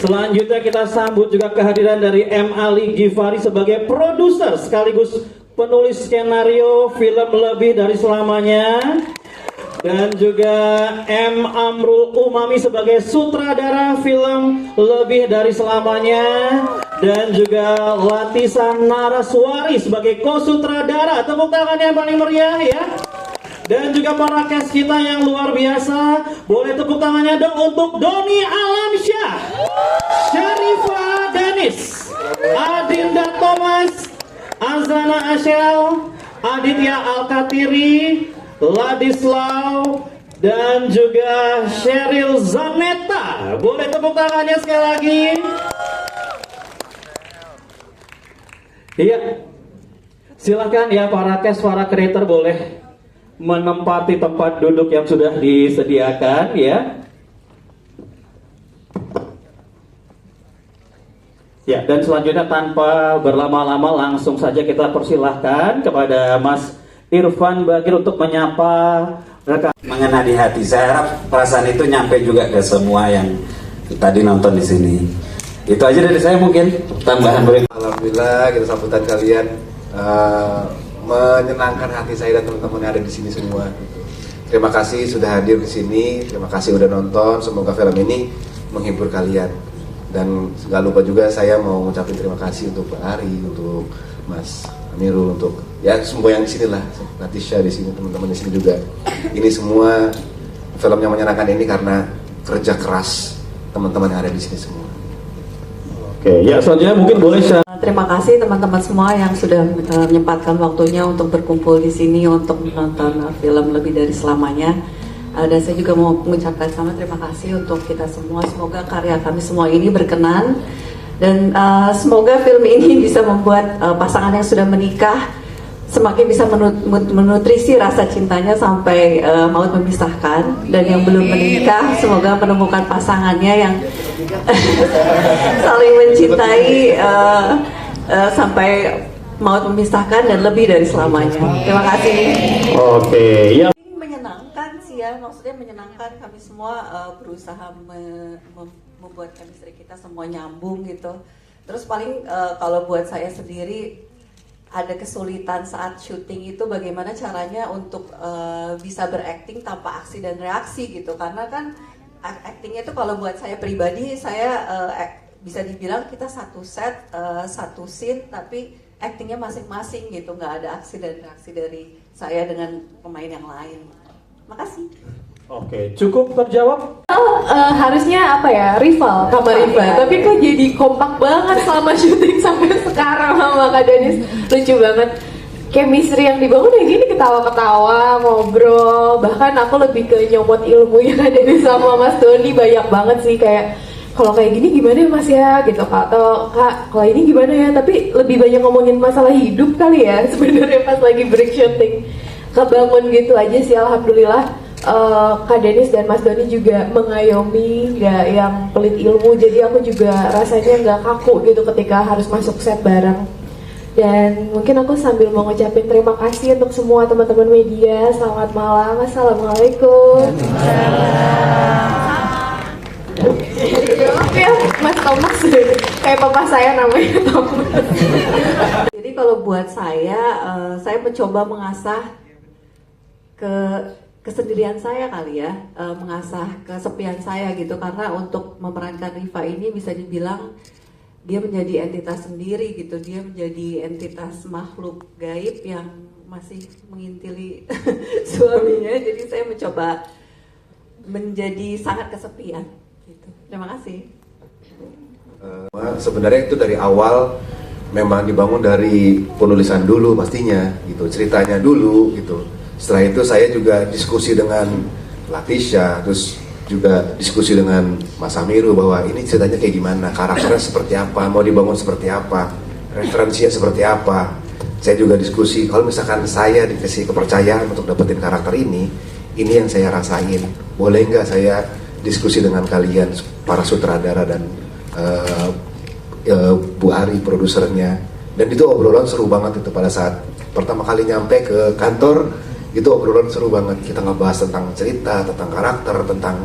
Selanjutnya kita sambut juga kehadiran dari M. Ali Givari sebagai produser sekaligus penulis skenario film Lebih Dari Selamanya. Dan juga M. Amrul Umami sebagai sutradara film Lebih Dari Selamanya. Dan juga Latisan Naraswari sebagai ko-sutradara. Tepuk tangannya yang paling meriah ya. Dan juga para cast kita yang luar biasa. Boleh tepuk tangannya dong untuk Doni Alamsyah, Syarifah Danis, Adinda Thomas, Azana Ashel, Aditya Alkatiri, Ladislau, dan juga Sheryl Zaneta. Boleh tepuk tangannya sekali lagi. Iya, silakan ya para cast, para creator boleh menempati tempat duduk yang sudah disediakan ya. Ya, dan selanjutnya tanpa berlama-lama langsung saja kita persilahkan kepada Mas Irfan Bagir untuk menyapa rekan. Mengena di hati. Saya harap perasaan itu nyampe juga ke semua yang tadi nonton di sini. Itu aja dari saya mungkin tambahan boleh. Alhamdulillah kita sambutan kalian menyenangkan hati saya dan teman-teman yang ada di sini semua. Terima kasih sudah hadir di sini. Terima kasih udah nonton. Semoga film ini menghibur kalian. Dan nggak lupa juga saya mau ngucapin terima kasih untuk Pak Ari, untuk Mas Amirul, untuk ya semua yang di sini lah, Natisha di sini, teman-teman di sini juga. Ini semua film yang menyenangkan ini karena kerja keras teman-teman yang ada di sini semua. Oke, ya selanjutnya mungkin boleh share. Terima kasih teman-teman semua yang sudah menyempatkan waktunya untuk berkumpul di sini untuk menonton film Lebih Dari Selamanya. Dan saya juga mau mengucapkan sama terima kasih untuk kita semua. Semoga karya kami semua ini berkenan dan semoga film ini bisa membuat pasangan yang sudah menikah semakin bisa menutrisi rasa cintanya sampai maut memisahkan, dan yang belum menikah semoga menemukan pasangannya yang saling mencintai sampai maut memisahkan dan lebih dari selamanya. Terima kasih. Oke, ya. Menyenangkan sih ya, maksudnya menyenangkan, kami semua berusaha membuat chemistry kita semua nyambung gitu. Terus paling kalau buat saya sendiri ada kesulitan saat syuting itu bagaimana caranya untuk bisa berakting tanpa aksi dan reaksi gitu, karena kan aktingnya itu kalau buat saya pribadi, saya bisa dibilang kita satu set, satu scene, tapi aktingnya masing-masing gitu, nggak ada aksi dan reaksi dari saya dengan pemain yang lain. Makasih. Oke, cukup terjawab. Harusnya apa ya, rival sama rival, tapi kok jadi kompak banget selama syuting sampai sekarang sama Kak Danis. Lucu banget, chemistry yang dibangun kayak gini, ketawa-ketawa, ngobrol, bahkan aku lebih ke nyomot ilmu yang ada di sama Mas Doni banyak banget sih, kayak kalau kayak gini gimana ya Mas ya gitu, atau Kak kalau ini gimana ya, tapi lebih banyak ngomongin masalah hidup kali ya sebenarnya pas lagi break syuting. Kebangun gitu aja sih, alhamdulillah. Kak Danis dan Mas Doni juga mengayomi, nggak yang pelit ilmu, jadi aku juga rasanya nggak kaku gitu ketika harus masuk set bareng. Dan mungkin aku sambil mau ngucapin terima kasih untuk semua teman-teman media. Selamat malam, assalamualaikum. Ya, Mas Thomas, kayak papa saya namanya Thomas. Jadi kalau buat saya mencoba mengasah kesendirian saya kali ya, mengasah kesepian saya gitu, karena untuk memerankan Riva ini bisa dibilang dia menjadi entitas sendiri gitu, dia menjadi entitas makhluk gaib yang masih mengintili suaminya, jadi saya mencoba menjadi sangat kesepian gitu. Terima kasih. Sebenarnya itu dari awal memang dibangun dari penulisan dulu pastinya gitu, ceritanya dulu gitu. Setelah itu saya juga diskusi dengan Latisha, terus juga diskusi dengan Mas Amiru bahwa ini ceritanya kayak gimana, karakternya seperti apa, mau dibangun seperti apa, referensinya seperti apa. Saya juga diskusi, kalau misalkan saya dikasih kepercayaan untuk dapetin karakter ini yang saya rasain, boleh nggak saya diskusi dengan kalian para sutradara dan Bu Ari produsernya. Dan itu obrolan seru banget itu pada saat pertama kali nyampe ke kantor. Itu obrolan seru banget, kita ngebahas tentang cerita, tentang karakter, tentang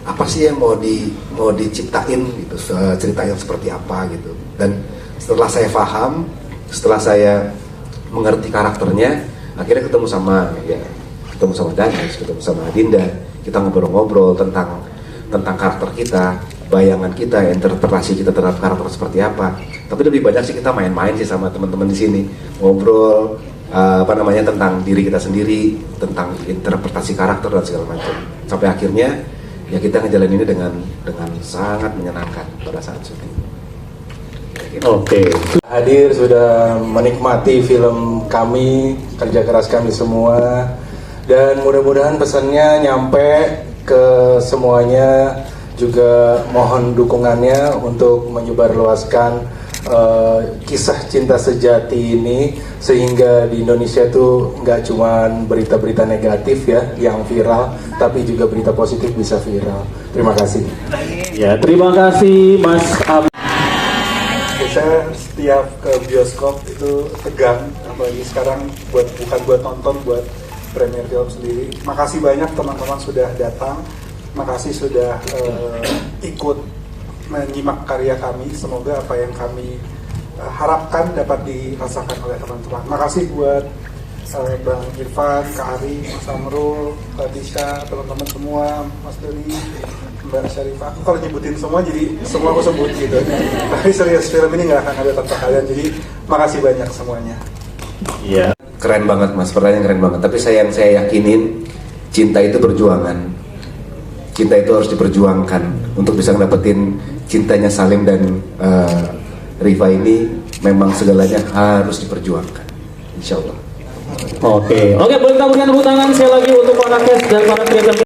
apa sih yang mau diciptain gitu, cerita yang seperti apa gitu. Dan setelah saya paham, setelah saya mengerti karakternya, akhirnya ketemu sama Danis, ketemu sama Adinda, kita ngobrol-ngobrol tentang karakter kita, bayangan kita, interpretasi kita terhadap karakter seperti apa. Tapi lebih banyak sih kita main-main sih sama teman-teman di sini, ngobrol tentang diri kita sendiri, tentang interpretasi karakter dan segala macam. Sampai akhirnya ya kita ngejalanin ini dengan sangat menyenangkan pada saat syuting. Oke. Hadir sudah menikmati film kami, kerja keras kami semua, dan mudah-mudahan pesannya nyampe ke semuanya. Juga mohon dukungannya untuk menyebarluaskan kisah cinta sejati ini, sehingga di Indonesia itu nggak cuma berita-berita negatif ya yang viral, tapi juga berita positif bisa viral. Terima kasih. Ya, terima kasih Mas Ab. Saya setiap ke bioskop itu tegang, apalagi sekarang bukan buat nonton, buat premier film sendiri. Makasih banyak teman-teman sudah datang, makasih sudah ikut menyimak karya kami. Semoga apa yang kami harapkan dapat dirasakan oleh teman-teman. Makasih buat Bang Irfan, Kak Ari, Mas Amrul, Kak Tisha, teman-teman semua, Mas Doni, Mbak Syarifah. Aku kalau nyebutin semua jadi semua aku sebut gitu. Tapi serius, film ini nggak akan ada tanpa kalian. Jadi makasih banyak semuanya. Iya. Keren banget Mas, pertanyaan keren banget. Tapi yang saya yakinin, cinta itu perjuangan. Cinta itu harus diperjuangkan. Untuk bisa dapetin cintanya Salim dan Riva ini, memang segalanya harus diperjuangkan, insya Allah. Oke, boleh kita berikan tepuk tangan sekali lagi untuk para cast dan para kreator.